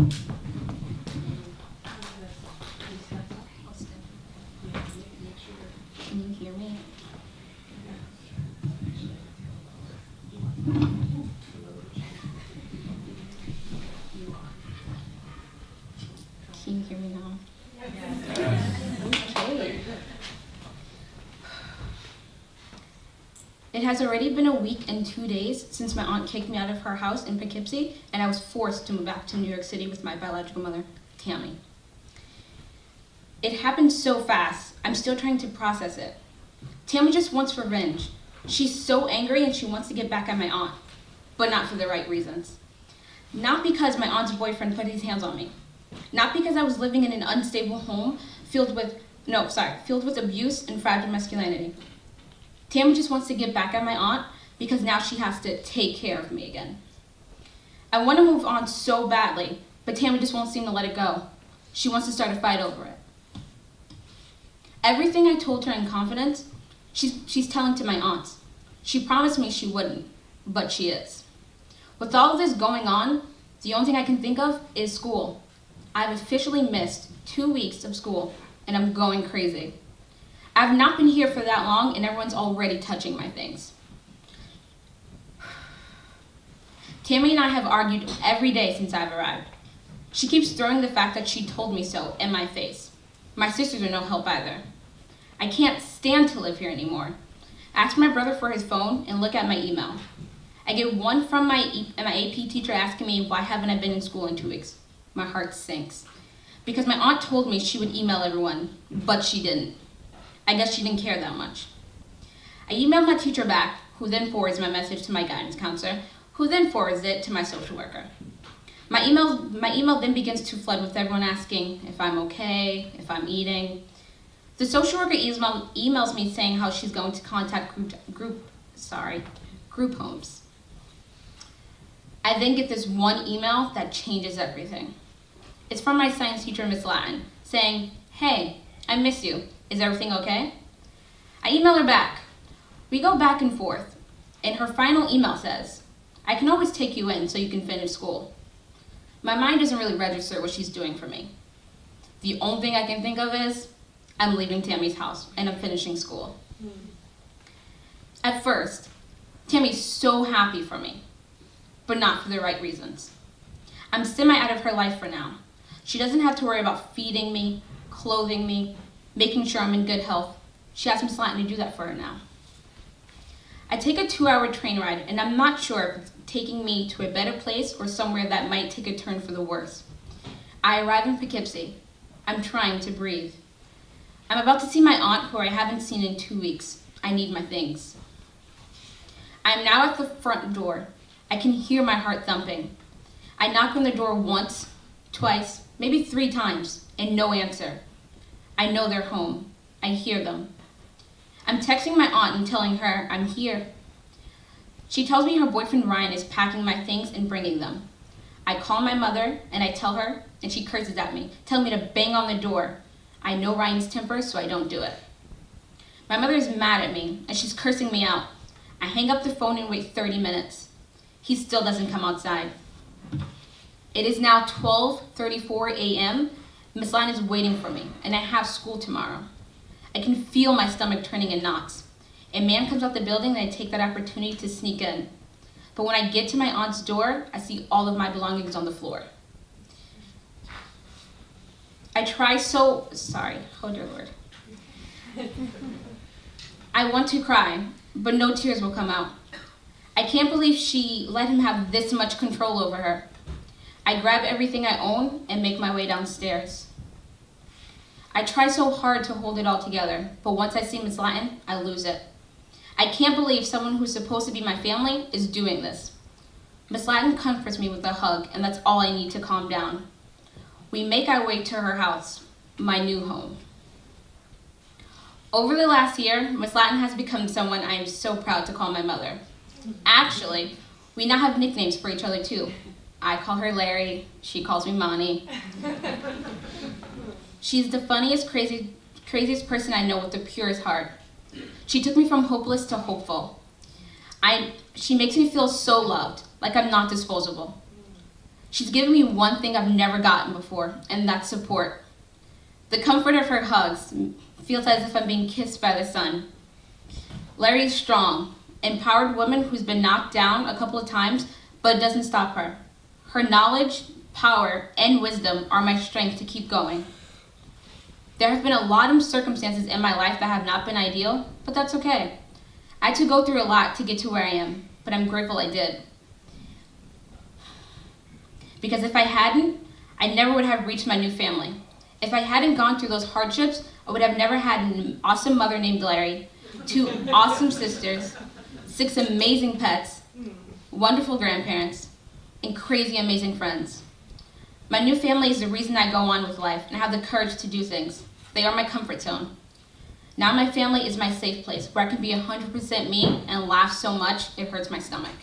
Can you hear me? Can you hear me now? Okay. It has already been a week and 2 days since my aunt kicked me out of her house in Poughkeepsie, and I was forced to move back to New York City with my biological mother, Tammy. It happened so fast, I'm still trying to process it. Tammy just wants revenge. She's so angry and she wants to get back at my aunt, but not for the right reasons. Not because my aunt's boyfriend put his hands on me. Not because I was living in an unstable home filled with abuse and fragile masculinity. Tammy just wants to get back at my aunt because now she has to take care of me again. I want to move on so badly, but Tammy just won't seem to let it go. She wants to start a fight over it. Everything I told her in confidence, she's telling to my aunts. She promised me she wouldn't, but she is. With all of this going on, the only thing I can think of is school. I've officially missed 2 weeks of school, and I'm going crazy. I've not been here for that long, and everyone's already touching my things. Tammy and I have argued every day since I've arrived. She keeps throwing the fact that she told me so in my face. My sisters are no help either. I can't stand to live here anymore. I ask my brother for his phone and look at my email. I get one from my AP teacher asking me why haven't I been in school in 2 weeks. My heart sinks. Because my aunt told me she would email everyone, but she didn't. I guess she didn't care that much. I emailed my teacher back, who then forwards my message to my guidance counselor, who then forwards it to my social worker. My email then begins to flood with everyone asking if I'm okay, if I'm eating. The social worker emails me saying how she's going to contact group homes. I then get this one email that changes everything. It's from my science teacher, Miss Latin, saying, "Hey, I miss you. Is everything okay?" I email her back. We go back and forth, and her final email says, "I can always take you in so you can finish school." My mind doesn't really register what she's doing for me. The only thing I can think of is, I'm leaving Tammy's house and I'm finishing school. At first, Tammy's so happy for me, but not for the right reasons. I'm semi out of her life for now. She doesn't have to worry about feeding me, clothing me, making sure I'm in good health. She has Miss Latin to do that for her now. I take a 2-hour train ride, and I'm not sure if it's taking me to a better place or somewhere that might take a turn for the worse. I arrive in Poughkeepsie. I'm trying to breathe. I'm about to see my aunt, who I haven't seen in 2 weeks. I need my things. I'm now at the front door. I can hear my heart thumping. I knock on the door once, twice, maybe 3 times, and no answer. I know they're home. I hear them. I'm texting my aunt and telling her I'm here. She tells me her boyfriend Ryan is packing my things and bringing them. I call my mother and I tell her, and she curses at me, telling me to bang on the door. I know Ryan's temper, so I don't do it. My mother is mad at me, and she's cursing me out. I hang up the phone and wait 30 minutes. He still doesn't come outside. It is now 12:34 a.m. Miss Line is waiting for me, and I have school tomorrow. I can feel my stomach turning in knots. A man comes out the building, and I take that opportunity to sneak in. But when I get to my aunt's door, I see all of my belongings on the floor. Oh dear Lord. I want to cry, but no tears will come out. I can't believe she let him have this much control over her. I grab everything I own and make my way downstairs. I try so hard to hold it all together, but once I see Miss Latin, I lose it. I can't believe someone who's supposed to be my family is doing this. Miss Latin comforts me with a hug, and that's all I need to calm down. We make our way to her house, my new home. Over the last year, Miss Latin has become someone I am so proud to call my mother. Actually, we now have nicknames for each other too. I call her Larry, she calls me Monty. She's the funniest, craziest person I know with the purest heart. She took me from hopeless to hopeful. She makes me feel so loved, like I'm not disposable. She's given me one thing I've never gotten before, and that's support. The comfort of her hugs feels as if I'm being kissed by the sun. Larry is strong, empowered woman who's been knocked down a couple of times, but it doesn't stop her. Her knowledge, power, and wisdom are my strength to keep going. There have been a lot of circumstances in my life that have not been ideal, but that's okay. I had to go through a lot to get to where I am, but I'm grateful I did. Because if I hadn't, I never would have reached my new family. If I hadn't gone through those hardships, I would have never had an awesome mother named Larry, 2 awesome sisters, 6 amazing pets, wonderful grandparents, and crazy amazing friends. My new family is the reason I go on with life and have the courage to do things. They are my comfort zone. Now my family is my safe place where I can be 100% me and laugh so much it hurts my stomach.